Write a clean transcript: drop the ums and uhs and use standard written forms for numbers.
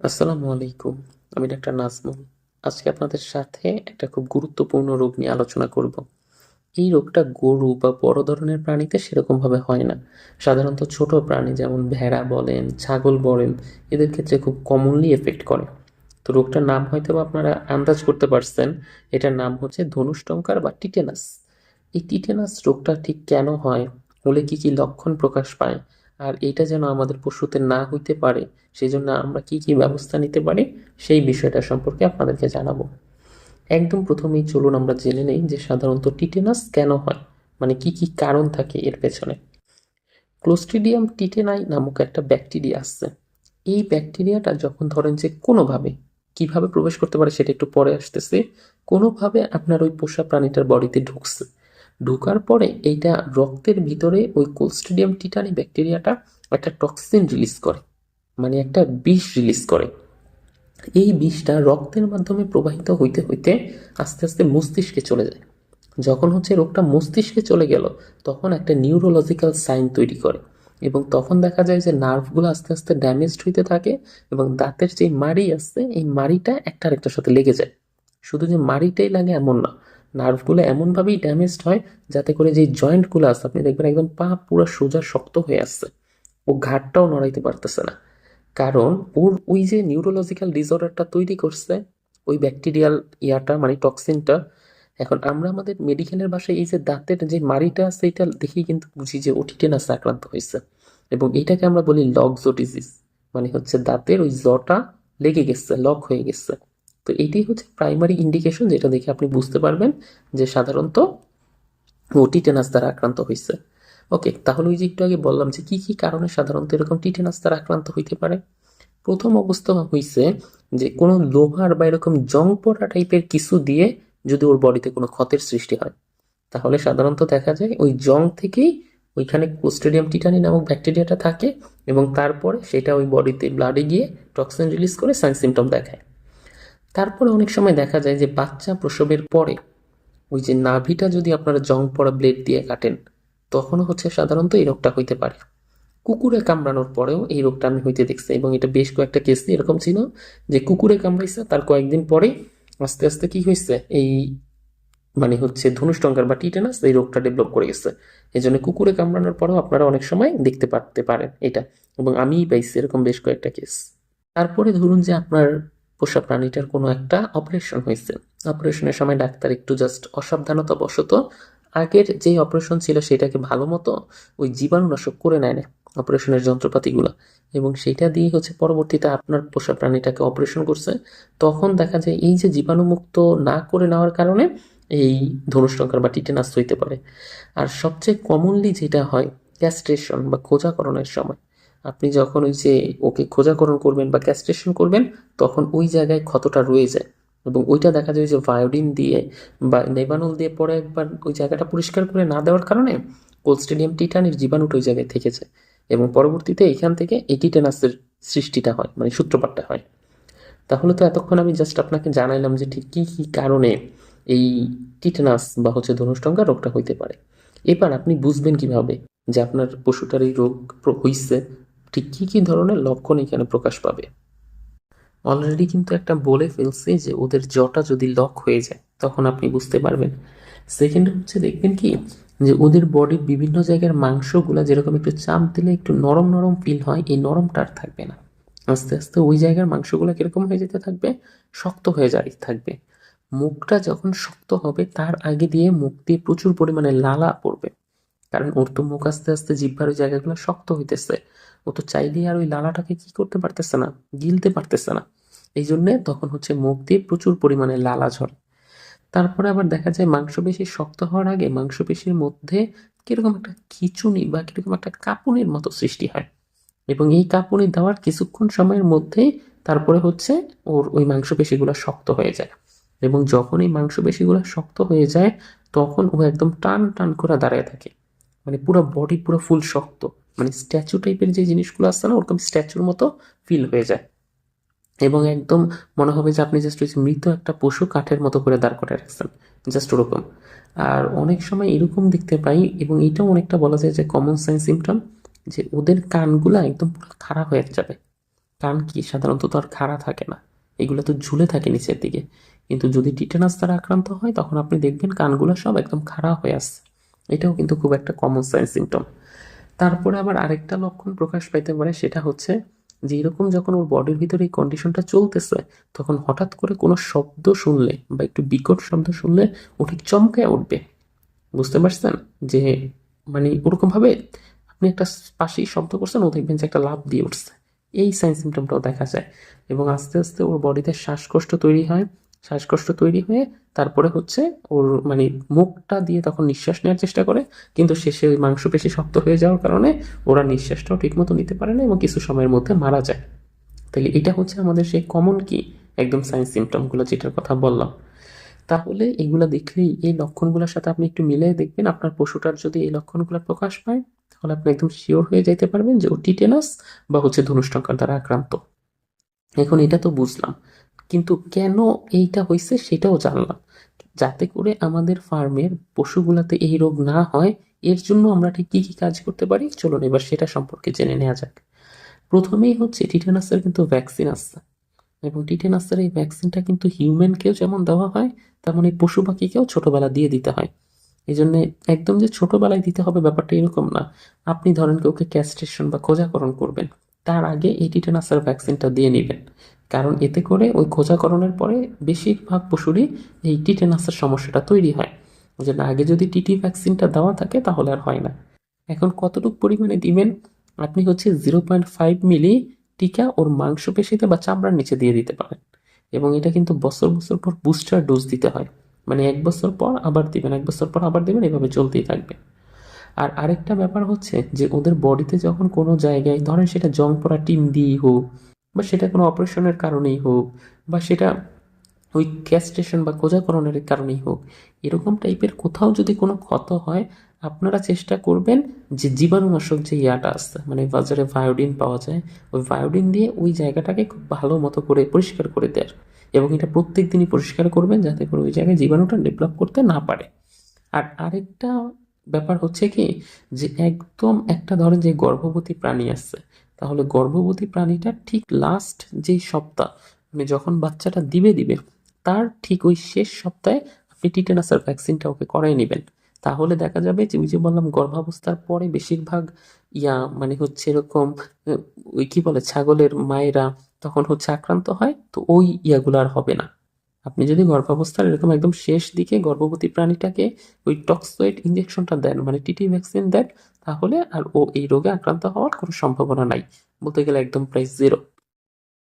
আসসালামু আলাইকুম। আমি ডাক্তার নাজমুল। আজকে আপনাদের সাথে একটা খুব গুরুত্বপূর্ণ রোগ নিয়ে আলোচনা করব। এই রোগটা গরু বা বড় ধরনের প্রাণীতে সেরকমভাবে হয় না। সাধারণত ছোট প্রাণী যেমন ভেড়া বলেন, ছাগল বলেন, এদের ক্ষেত্রে খুব কমনলি এফেক্ট করে। তো রোগটার নাম হয়তো বা আপনারা আন্দাজ করতে পারছেন। এটার নাম হচ্ছে ধনুষ্টঙ্কার বা টিটেনাস। এই টিটেনাস রোগটা ঠিক কেন হয়, হলে কি কি লক্ষণ প্রকাশ পায়, আর এটা যেন আমাদের পশুতে না হইতে পারে সেই জন্য আমরা কি কি ব্যবস্থা নিতে পারি, সেই বিষয়টা সম্পর্কে আপনাদেরকে জানাবো। একদম প্রথমেই চলুন আমরা জেনে নেই যে সাধারণত টিটেনাস কেন হয়, মানে কি কি কারণ থাকে এর পেছনে। ক্লোস্ট্রিডিয়াম টিটেনাই নামক একটা ব্যাকটেরিয়া আসছে। এই ব্যাকটেরিয়াটা যখন ধরেন যে কোনোভাবে, কিভাবে প্রবেশ করতে পারে সেটা একটু পরে আসতেছে, কোনোভাবে আপনার ওই পোষা প্রাণীটার বডিতে ঢুকছে, ঢোকার পরে এইটা রক্তের ভিতরে ওই ক্লোস্ট্রিডিয়াম টিটানি ব্যাকটেরিয়াটা একটা টক্সিন রিলিজ করে, মানে একটা বিষ রিলিজ করে। এই বিষটা রক্তের মাধ্যমে প্রবাহিত হইতে হইতে আস্তে আস্তে মস্তিষ্কে চলে যায়। যখন হচ্ছে রোগটা মস্তিষ্কে চলে গেল, তখন একটা নিউরোলজিক্যাল সাইন তৈরি করে, এবং তখন দেখা যায় যে নার্ভগুলো আস্তে আস্তে ড্যামেজড হইতে থাকে, এবং দাঁতের যে মাড়ি আছে এই মাড়িটা একটা আরেকটার সাথে লেগে যায়। শুধু যে মাড়িটাই লাগে এমন না, নার্ভগুলো এমনভাবেই ড্যামেজড হয় যাতে করে যে জয়েন্টগুলো আছে আপনি দেখবেন একদম পা পুরো সোজা শক্ত হয়ে আসছে, ও ঘাটটাও নড়াইতে পারতেছে না। কারণ ওর ওই যে নিউরোলজিক্যাল ডিসঅর্ডারটা তৈরি করছে ওই ব্যাকটেরিয়াল ইয়াটা, মানে টক্সিনটা। এখন আমরা আমাদের মেডিকেলের ভাষায় এই যে দাঁতের যে মাড়িটা আছে এটা দেখেই কিন্তু বুঝি যে ও টিটেনাসে আক্রান্ত হয়েছে, এবং এটাকে আমরা বলি লকজো ডিজিজ, মানে হচ্ছে দাঁতের ওই জটা লেগে গেছে, লক হয়ে গেছে। তো এইটাই হচ্ছে প্রাইমারি ইন্ডিকেশন, যেটা দেখে আপনি বুঝতে পারবেন যে সাধারণত ও টিটেনাস দ্বারা আক্রান্ত হয়েছে। ওকে, তাহলে ওই যে একটু আগে বললাম যে কি কি কারণে সাধারণত এরকম টিটেনাস দ্বারা আক্রান্ত হইতে পারে। প্রথম অবস্থা হইছে যে কোনো লোহার বা এরকম জং পড়া টাইপের কিছু দিয়ে যদি ওর বডিতে কোনো ক্ষতের সৃষ্টি হয়, তাহলে সাধারণত দেখা যায় ওই জং থেকেই ওইখানে ক্লোস্ট্রিডিয়াম টিটানি নামক ব্যাকটেরিয়াটা থাকে, এবং তারপরে সেটা ওই বডিতে ব্লাডে গিয়ে টক্সিন রিলিজ করে সাইন সিমটম দেখায়। তারপরে অনেক সময় দেখা যায় যে বাচ্চা প্রসবের পরে ওই যে নাভিটা যদি আপনারা জং পড়া ব্লেড দিয়ে কাটেন, তখনও হচ্ছে সাধারণত এই রোগটা হইতে পারে। কুকুরে কামড়ানোর পরেও এই রোগটা আমি হইতে দেখছি, এবং এটা বেশ কয়েকটা কেস এরকম ছিল যে কুকুরে কামড়াইছে, তার কয়েকদিন পরে আস্তে আস্তে কি হয়েছে, এই মানে হচ্ছে ধনুষ্টঙ্কার বা টিটেনাস এই রোগটা ডেভেলপ করে গেছে। এই জন্য কুকুরে কামড়ানোর পরেও আপনারা অনেক সময় দেখতে পারতে পারেন এটা, এবং আমিই পাইছি এরকম বেশ কয়েকটা কেস। তারপরে ধরুন যে আপনার পোষা প্রাণীটার কোনো একটা অপারেশন হয়েছে, অপারেশনের সময় ডাক্তার একটু জাস্ট অসাবধানতা বশত আগের যেই অপারেশন ছিল সেটাকে ভালো মতো ওই জীবাণুনাশক করে নেয় না অপারেশনের যন্ত্রপাতিগুলো, এবং সেটা দিয়ে হচ্ছে পরবর্তীতে আপনার পোষা প্রাণীটাকে অপারেশন করছে। তখন দেখা যায় এই যে জীবাণুমুক্ত না করে নেওয়ার কারণে এই ধনুষ্টঙ্কার বা টিটেনাস হইতে পারে। আর সবচেয়ে কমনলি যেটা হয় ক্যাস্ট্রেশন বা খোঁজাকরণের সময়, আপনি যখন ওই যে ওকে খোঁজাকরণ করবেন বা ক্যাস্ট্রেশন করবেন, তখন ওই জায়গায় ক্ষতটা রয়ে যায়, এবং ওইটা দেখা যায় যে ভায়োডিন দিয়ে বা নেভানোল দিয়ে পরে একবার ওই জায়গাটা পরিষ্কার করে না দেওয়ার কারণে ক্লোস্ট্রিডিয়াম টিটানির জীবাণুটা ওই জায়গায় থেকে যায়, এবং পরবর্তীতে এখান থেকে এই টিটেনাসের সৃষ্টিটা হয়, মানে সূত্রপাতটা হয়। তাহলে তো এতক্ষণ আমি জাস্ট আপনাকে জানাইলাম যে ঠিক কী কী কারণে এই টিটেনাস বা হচ্ছে ধনুষ্টঙ্কা রোগটা হইতে পারে। এবার আপনি বুঝবেন কিভাবে যে আপনার পশুটার এই রোগ হইছে, ঠিক কী কী ধরনের লক্ষণ এখানে প্রকাশ পাবে। অলরেডি কিন্তু একটা বলে ফেলছি যে ওদের জটা যদি লক হয়ে যায় তখন আপনি বুঝতে পারবেন। সেকেন্ড হচ্ছে দেখবেন কি, যে ওদের বডির বিভিন্ন জায়গার মাংসগুলা যেরকম একটু চাপ দিলে একটু নরম নরম ফিল হয়, এই নরমটা আর থাকবে না। আস্তে আস্তে ওই জায়গার মাংসগুলো কিরকম হয়ে যেতে থাকবে, শক্ত হয়ে যায় থাকবে। মুখটা যখন শক্ত হবে তার আগে দিয়ে মুখ দিয়ে প্রচুর পরিমাণে লালা পড়বে, কারণ ওর তো মুখ আস্তে আস্তে জিহ্বার ওই জায়গাগুলো শক্ত হইতেছে। ও তো চাইলেই আর ওই লালাটাকে কি করতে পারতেছে না, গিলতে পারতেছে না। এই জন্যে তখন হচ্ছে মুখ দিয়ে প্রচুর পরিমাণে লালা ঝরে। তারপরে আবার দেখা যায় মাংসপেশি শক্ত হওয়ার আগে মাংসপেশির মধ্যে কিরকম একটা খিঁচুনি বা কিরকম একটা কাঁপুনির মতো সৃষ্টি হয়, এবং এই কাঁপুনি দেওয়ার কিছুক্ষণ সময়ের মধ্যেই তারপরে হচ্ছে ওর ওই মাংসপেশিগুলো শক্ত হয়ে যায়। এবং যখন এই মাংসপেশিগুলো শক্ত হয়ে যায় তখন ও একদম টান টান করে দাঁড়ায় থাকে, মানে পুরো বডি পুরো ফুল শক্ত, মানে স্ট্যাচু টাইপের যে জিনিসগুলো আসছে না ওরকম স্ট্যাচুর মতো ফিল হয়ে যায়, এবং একদম মনে হবে যে আপনি জাস্ট ওই যে মৃত একটা পশু কাঠের মতো করে দাঁড় করে রাখছেন, জাস্ট ওরকম। আর অনেক সময় এরকম দেখতে পাই, এবং এটাও অনেকটা বলা যায় যে কমন সেন্স সিমটম, যে ওদের কানগুলা একদম পুরো খারাপ হয়ে যাবে, কান কি সাধারণত তো আর খাড়া থাকে না, এগুলো তো ঝুলে থাকে নিচের দিকে। কিন্তু যদি টিটেনাস দ্বারা আক্রান্ত হয় তখন আপনি দেখবেন কানগুলো সব একদম খাড়া হয়ে আসছে। এটাও কিন্তু খুব একটা কমন সাইন সিমটম। তারপরে আবার আরেকটা লক্ষণ প্রকাশ পাইতে পারে, সেটা হচ্ছে যে এরকম যখন ওর বডির ভিতরে এই কন্ডিশনটা চলতেছে, তখন হঠাৎ করে কোনো শব্দ শুনলে বা একটু বিকট শব্দ শুনলে ও ঠিক চমকে উঠবে। বুঝতে পারছেন? যে মানে ওরকমভাবে আপনি একটা পাশেই শব্দ করছেন, ও দেখবেন যে একটা লাফ দিয়ে উঠছে। এই সাইন সিমটমটাও দেখা যায়। এবং আস্তে আস্তে ওর বডিতে শ্বাসকষ্ট তৈরি হয়। শ্বাসকষ্ট তৈরি হয়ে তারপরে হচ্ছে ওর মানে মুখটা দিয়ে তখন নিঃশ্বাস নেওয়ার চেষ্টা করে, কিন্তু শেষে ওই মাংসপেশি শক্ত হয়ে যাওয়ার কারণে ওরা নিঃশ্বাসটাও ঠিকমতো নিতে পারে না এবং কিছু সময়ের মধ্যে মারা যায়। তাহলে এটা হচ্ছে আমাদের সেই কমন কি একদম সাইন সিমটমগুলো যেটার কথা বললাম। তাহলে এগুলা দেখলেই এই লক্ষণগুলোর সাথে আপনি একটু মিলিয়ে দেখবেন, আপনার পশুটার যদি এই লক্ষণগুলো প্রকাশ পায় তাহলে আপনি একদম শিওর হয়ে যাইতে পারবেন যে ও টিটেনাস বা হচ্ছে ধনুষ্টঙ্কার দ্বারা আক্রান্ত। এখন এটা তো বুঝলাম, কিন্তু কেন এইটা হয়েছে সেটাও জানলাম। যাতে করে আমাদের ফার্মের পশুগুলাতে এই রোগ না হয়, এর জন্য আমরা ঠিক কি কি কাজ করতে পারি চলুন এবার সেটা সম্পর্কে জেনে নেওয়া যাক। প্রথমেই হচ্ছে টিটেনাসের কিন্তু ভ্যাকসিন আছে, এবং টিটেনাসের এই ভ্যাকসিনটা কিন্তু হিউম্যানকেও যেমন দেওয়া হয় তেমন এই পশু পাখিকেও ছোটবেলা দিয়ে দিতে হয়। এই জন্যে একদম যে ছোটবেলায় দিতে হবে ব্যাপারটা এরকম না। আপনি ধরেন কাউকে ক্যাস্ট্রেশন বা খোঁজাকরণ করবেন, তার আগে এই টিটেনাসের ভ্যাকসিনটা দিয়ে নেবেন। কারণ এতে করে ওই খোঁজাকরণের পরে বেশিরভাগ পশুরই এই টিটেনাসের সমস্যাটা তৈরি হয়। ওই জন্য আগে যদি টিটি ভ্যাকসিনটা দেওয়া থাকে তাহলে আর হয় না। এখন কতটুকু পরিমাণে দিবেন, আপনি হচ্ছে 0.5 মিলি টিকা ওর মাংসপেশিতে বা চামড়ার নিচে দিয়ে দিতে পারেন। এবং এটা কিন্তু বছর বছর পর বুস্টার ডোজ দিতে হয়, মানে 1 বছর পর আবার দিবেন, 1 বছর পর আবার দিবেন, এভাবে চলতেই থাকবে। আর আরেকটা ব্যাপার হচ্ছে যে ওদের বডিতে যখন কোনো জায়গায় ধরেন সেটা জং পড়া টিন দিয়েই হোক, বা সেটা কোনো অপারেশনের কারণেই হোক, বা সেটা ওই ক্যাস্ট্রেশন বা কোজাকরণের কারণেই হোক, এরকম টাইপের কোথাও যদি কোনো ক্ষত হয়, আপনারা চেষ্টা করবেন যে জীবাণুনাশক যে ইয়াটা আছে, মানে বাজারে ভায়োডিন পাওয়া যায়, ওই ভায়োডিন দিয়ে ওই জায়গাটাকে খুব ভালো মতো করে পরিষ্কার করে দেয়। এবং এটা প্রত্যেক দিনই পরিষ্কার করবেন যাতে করে ওই জায়গায় জীবাণুটা ডেভেলপ করতে না পারে। আর আরেকটা ব্যাপার হচ্ছে কি, যে একদম একটা ধরেন যে গর্ভবতী প্রাণী আছে, তাহলে গর্ভবতী প্রাণীটা ঠিক লাস্ট যেই সপ্তাহ, মানে যখন বাচ্চাটা দিবে দিবে তার ঠিক ওই শেষ সপ্তাহে আপনি টিটেনাসের ভ্যাকসিনটা ওকে করাই নেবেন। তাহলে দেখা যাবে যে ওই যে বললাম গর্ভাবস্থার পরে বেশিরভাগ মানে হচ্ছে এরকম ওই কি বলে ছাগলের মায়েরা তখন হচ্ছে আক্রান্ত হয়, তো ওই ইয়াগুলো আর হবে না। আপনি যদি গর্ভাবস্থার এরকম একদম শেষ দিকে গর্ভবতী প্রাণীটাকে ওই টক্সোয়েড ইঞ্জেকশনটা দেন, মানে টিটি ভ্যাকসিন দেন, তাহলে আর ও এই রোগে আক্রান্ত হওয়ার কোনো সম্ভাবনা নাই, বলতে গেলে একদম প্রায় জিরো।